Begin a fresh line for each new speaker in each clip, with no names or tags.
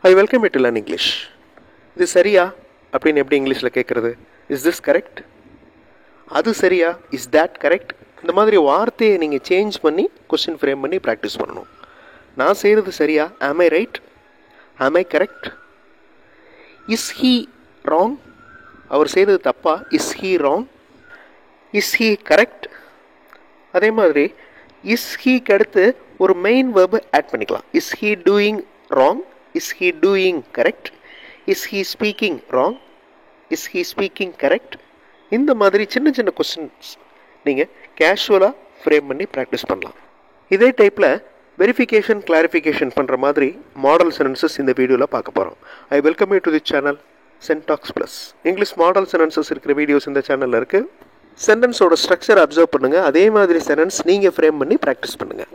I welcome you to learn English. இது சரியா அப்படின்னு எப்படி இங்கிலீஷில் கேட்குறது? Is this correct? அது சரியா? Is that correct? இந்த மாதிரி வார்த்தையை நீங்கள் சேஞ்ச் பண்ணி கொஸ்டின் ஃப்ரேம் பண்ணி ப்ராக்டிஸ் பண்ணணும். நான் செய்கிறது சரியா? ஆம் I right? Am I correct? Is he wrong? அவர் செய்கிறது தப்பா? Is he wrong? Is he correct? அதே மாதிரி இஸ் ஹீக்கு அடுத்து ஒரு மெயின் வேர்பு ஆட் பண்ணிக்கலாம். Is he doing wrong? Is he doing correct? Is he speaking wrong? Is he speaking correct? இந்த மாதிரி சின்ன சின்ன கொஸ்டின்ஸ் நீங்கள் கேஷுவலாக ஃப்ரேம் பண்ணி ப்ராக்டிஸ் பண்ணலாம். இதே டைப்பில் வெரிஃபிகேஷன் கிளாரிஃபிகேஷன் பண்ணுற மாதிரி மாடல் சென்டென்சஸ் இந்த வீடியோவில் பார்க்க போகிறோம். I welcome you to the channel Syntax plus. English model sentences இருக்கிற வீடியோஸ் இந்த சேனலில் இருக்குது. சென்டென்ஸோட ஸ்ட்ரக்சர் அப்சர்வ் பண்ணுங்கள். அதே மாதிரி சென்டென்ஸ் நீங்கள் ஃப்ரேம் பண்ணி ப்ராக்டிஸ் பண்ணுங்கள்.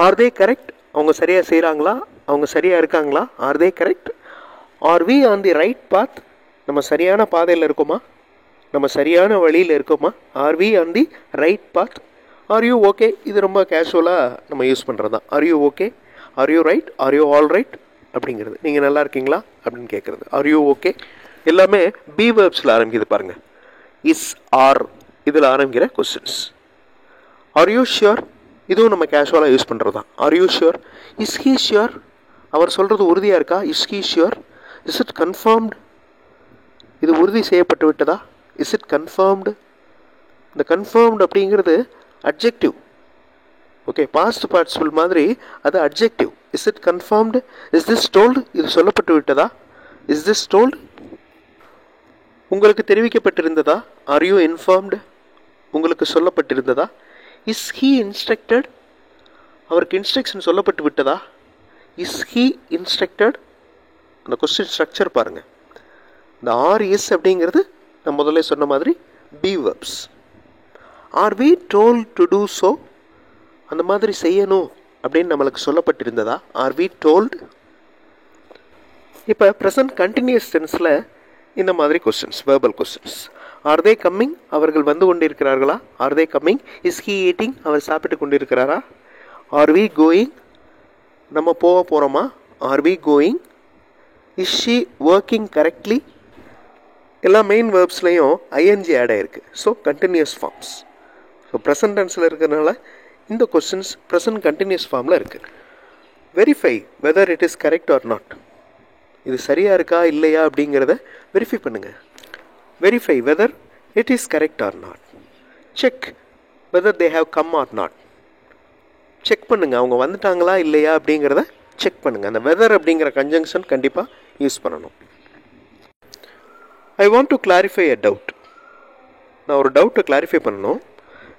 Are they correct? அவங்க சரியாக செய்கிறாங்களா? அவங்க சரியாக இருக்காங்களா? Are they correct? Are we on the right path? நம்ம சரியான பாதையில் இருக்கோமா? நம்ம சரியான வழியில் இருக்கோமா? Are we on the right path? Are you okay? இது ரொம்ப கேஷுவலாக நம்ம யூஸ் பண்ணுறது தான். Are you okay? Are you right? Are you all right? அப்படிங்கிறது நீங்கள் நல்லா இருக்கீங்களா அப்படின்னு கேட்குறது. Are you okay? எல்லாமே பி வேர்ப்ஸில் ஆரம்பிக்குது பாருங்கள். இஸ், ஆர் இதில் ஆரம்பிக்கிற கொஸ்டின்ஸ். R you sure? இதுவும் நம்ம கேஷுவலாக யூஸ் பண்ணுறது தான். Are you sure? Is he sure? அவர் சொல்கிறது உறுதியாக இருக்கா? Is he sure? Is it confirmed? இது உறுதி செய்யப்பட்டு விட்டதா? Is it confirmed? இந்த கன்ஃபார்ம்டு அப்படிங்கிறது அட்ஜெக்டிவ். ஓகே, பாஸ்ட் பார்ட்டிசிபிள் மாதிரி அது adjective. Is it confirmed? Is this told? இது சொல்லப்பட்டு விட்டதா? Is this told? உங்களுக்கு தெரிவிக்கப்பட்டிருந்ததா? Are you informed? உங்களுக்கு சொல்லப்பட்டிருந்ததா? Is he instructed? அவருக்கு இன்ஸ்ட்ரக்ஷன் சொல்லப்பட்டு விட்டதா? Is he instructed? அந்த கொஸ்டின் ஸ்ட்ரக்சர் பாருங்கள். இந்த ஆர் இஸ் அப்படிங்கிறது நான் முதல்ல சொன்ன மாதிரி be verbs. Are we told to do so? அந்த மாதிரி செய்யணும் அப்படின்னு நம்மளுக்கு சொல்லப்பட்டிருந்ததா? Are we told? இப்போ ப்ரெசன்ட் கண்டினியூஸ் டென்ஸில் இந்த மாதிரி questions, verbal questions. Are they coming? அவர்கள் வந்து கொண்டிருக்கிறார்களா? Are they coming? Is he eating? அவர் சாப்பிட்டு கொண்டிருக்கிறாரா? Are we going? நம்ம போக போகிறோமா? Are we going? Is she working correctly? எல்லா மெயின் வேர்ப்ஸ்லையும் ஐஎன்ஜி ஆட் ஆகிருக்கு. So continuous forms. So present டென்ஸில் இருக்கிறதுனால இந்த கொஸ்டின்ஸ் ப்ரெசன்ட் கண்டினியூஸ் ஃபார்மில் இருக்குது. Verify whether it is correct or not. இது சரியாக இருக்கா இல்லையா அப்படிங்கிறத வெரிஃபை பண்ணுங்கள். Verify whether it is correct or not. Check whether they have come or not. Check பண்ணுங்கள், அவங்க வந்துட்டாங்களா இல்லையா அப்படிங்கிறத செக் பண்ணுங்கள். அந்த வெதர் அப்படிங்கிற கன்ஜங்ஷன் கண்டிப்பாக யூஸ் பண்ணணும். I want to clarify a doubt. நான் ஒரு டவுட்டை கிளாரிஃபை பண்ணணும்.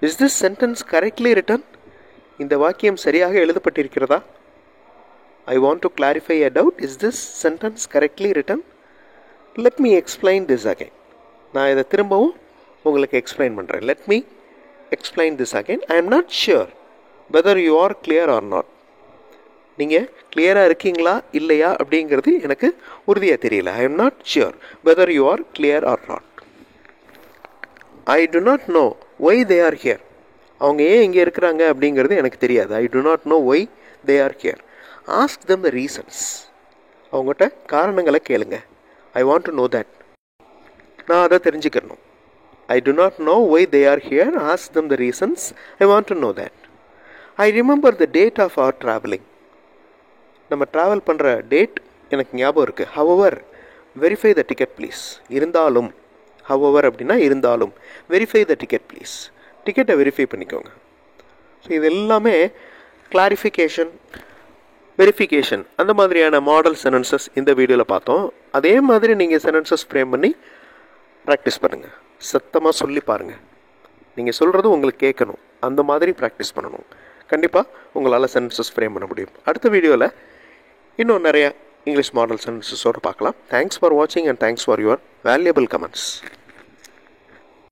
Is this sentence correctly written? இந்த வாக்கியம் சரியாக எழுதப்பட்டிருக்கிறதா? I want to clarify a doubt. Is this sentence correctly written? Let me explain this again. நான் இதை திரும்பவும் உங்களுக்கு எக்ஸ்பிளைன் பண்ணுறேன். Let me explain this again. I am not sure whether you are clear or not. நீங்கள் கிளியராக இருக்கீங்களா இல்லையா அப்படிங்கிறது எனக்கு உறுதியாக தெரியல. I am not sure whether you are clear or not. I do not know why they are here. அவங்க ஏன் இங்கே இருக்கிறாங்க அப்படிங்கிறது எனக்கு தெரியாது. I do not know why they are here. Ask them the reasons. அவங்ககிட்ட காரணங்களை கேளுங்க. I want to know that. நான் அதை தெரிஞ்சுக்கணும். I do not know why they are here. Ask them the reasons. I want to know that. I remember the date of our traveling. நம்ம travel பண்ணுற date எனக்கு ஞாபகம் இருக்குது. However, verify the ticket please. இருந்தாலும், however அப்படின்னா இருந்தாலும், verify the ticket please. டிக்கெட்டை verify பண்ணிக்கோங்க. ஸோ இது எல்லாமே கிளாரிஃபிகேஷன், வெரிஃபிகேஷன் அந்த மாதிரியான மாடல் சென்டென்சஸ் இந்த வீடியோவில் பார்த்தோம். அதே மாதிரி நீங்கள் சென்டென்சஸ் ஃப்ரேம் பண்ணி ப்ராக்டிஸ் பண்ணுங்கள். சத்தமாக சொல்லி பாருங்கள். நீங்கள் சொல்கிறது உங்களுக்கு கேட்கணும். அந்த மாதிரி ப்ராக்டிஸ் பண்ணணும். கண்டிப்பாக உங்களால் சென்டென்சஸ் ஃப்ரேம் பண்ண முடியும். அடுத்த வீடியோவில் இன்னும் நிறைய இங்கிலீஷ் மாடல் சென்டென்சஸோடு பார்க்கலாம். தேங்க்ஸ் ஃபார் வாட்சிங் and thanks for your valuable comments.